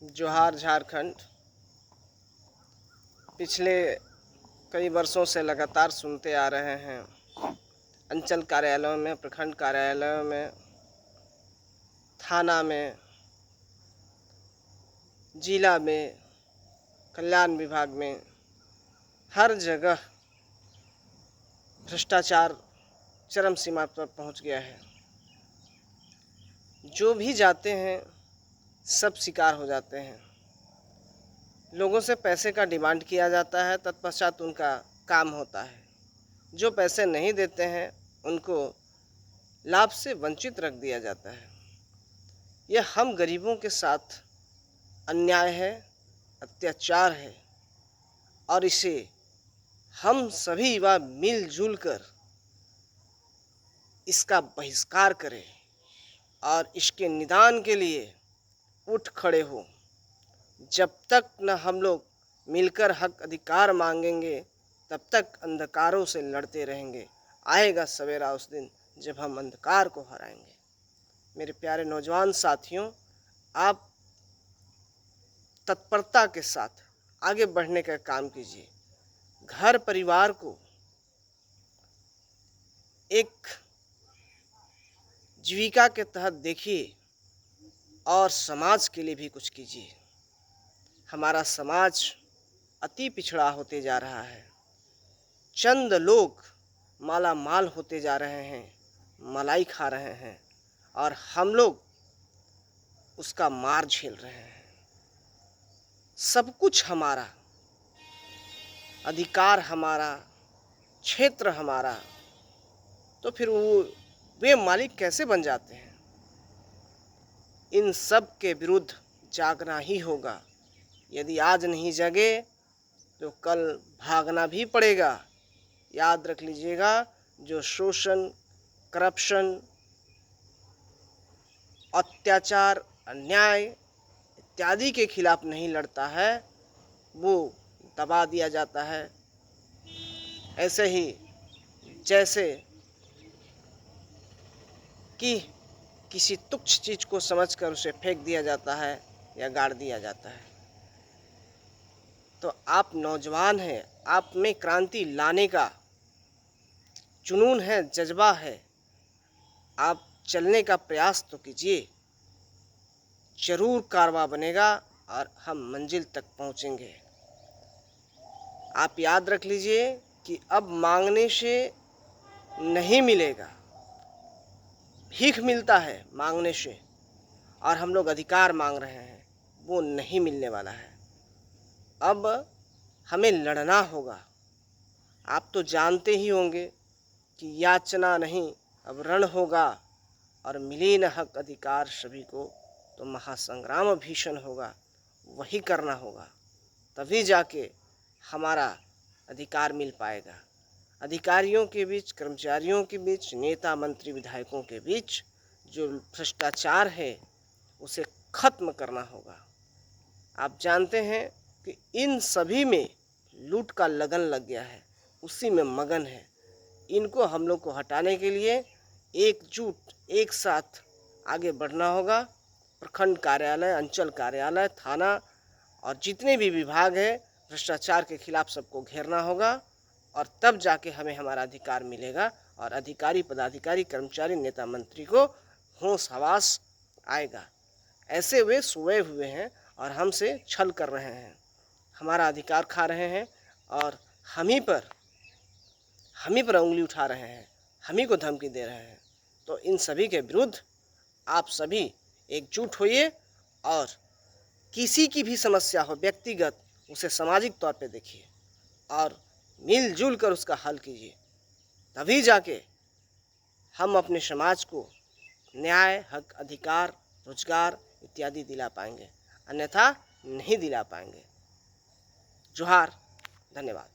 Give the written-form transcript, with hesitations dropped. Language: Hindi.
जोहार झारखंड। पिछले कई वर्षों से लगातार सुनते आ रहे हैं अंचल कार्यालयों में, प्रखंड कार्यालयों में, थाना में, जिला में, कल्याण विभाग में, हर जगह भ्रष्टाचार चरम सीमा पर पहुंच गया है। जो भी जाते हैं सब शिकार हो जाते हैं। लोगों से पैसे का डिमांड किया जाता है, तत्पश्चात उनका काम होता है। जो पैसे नहीं देते हैं उनको लाभ से वंचित रख दिया जाता है। यह हम गरीबों के साथ अन्याय है, अत्याचार है और इसे हम सभी युवा मिलजुल कर इसका बहिष्कार करें और इसके निदान के लिए उठ खड़े हो। जब तक न हम लोग मिलकर हक अधिकार मांगेंगे तब तक अंधकारों से लड़ते रहेंगे। आएगा सवेरा उस दिन जब हम अंधकार को हराएंगे। मेरे प्यारे नौजवान साथियों, आप तत्परता के साथ आगे बढ़ने का काम कीजिए। घर परिवार को एक जीविका के तहत देखिए और समाज के लिए भी कुछ कीजिए। हमारा समाज अति पिछड़ा होते जा रहा है। चंद लोग माला माल होते जा रहे हैं, मलाई खा रहे हैं और हम लोग उसका मार झेल रहे हैं। सब कुछ हमारा, अधिकार हमारा, क्षेत्र हमारा, तो फिर वे मालिक कैसे बन जाते हैं? इन सब के विरुद्ध जागना ही होगा। यदि आज नहीं जगे तो कल भागना भी पड़ेगा। याद रख लीजिएगा, जो शोषण, करप्शन, अत्याचार, अन्याय इत्यादि के खिलाफ नहीं लड़ता है वो दबा दिया जाता है। ऐसे ही जैसे कि किसी तुच्छ चीज़ को समझकर उसे फेंक दिया जाता है या गाड़ दिया जाता है। तो आप नौजवान हैं, आप में क्रांति लाने का जुनून है, जज्बा है। आप चलने का प्रयास तो कीजिए, जरूर कारवां बनेगा और हम मंजिल तक पहुंचेंगे। आप याद रख लीजिए कि अब मांगने से नहीं मिलेगा। भीख मिलता है मांगने से और हम लोग अधिकार मांग रहे हैं, वो नहीं मिलने वाला है। अब हमें लड़ना होगा। आप तो जानते ही होंगे कि याचना नहीं अब रण होगा और मिले न हक अधिकार सभी को तो महासंग्राम भीषण होगा। वही करना होगा, तभी जाके हमारा अधिकार मिल पाएगा। अधिकारियों के बीच, कर्मचारियों के बीच, नेता मंत्री विधायकों के बीच जो भ्रष्टाचार है उसे खत्म करना होगा। आप जानते हैं कि इन सभी में लूट का लगन लग गया है, उसी में मगन है। इनको हम लोग को हटाने के लिए एकजुट, एक साथ आगे बढ़ना होगा। प्रखंड कार्यालय, अंचल कार्यालय, थाना और जितने भी विभाग हैं, भ्रष्टाचार के खिलाफ सबको घेरना होगा और तब जाके हमें हमारा अधिकार मिलेगा और अधिकारी, पदाधिकारी, कर्मचारी, नेता मंत्री को होश हवास आएगा। ऐसे वे सोए हुए हैं और हमसे छल कर रहे हैं, हमारा अधिकार खा रहे हैं और हम ही पर उंगली उठा रहे हैं, हम ही को धमकी दे रहे हैं। तो इन सभी के विरुद्ध आप सभी एकजुट होइए और किसी की भी समस्या हो व्यक्तिगत, उसे सामाजिक तौर पे देखिए और मिलजुल कर उसका हल कीजिए। तभी जाके हम अपने समाज को न्याय, हक, अधिकार, रोजगार इत्यादि दिला पाएंगे, अन्यथा नहीं दिला पाएंगे। जोहार, धन्यवाद।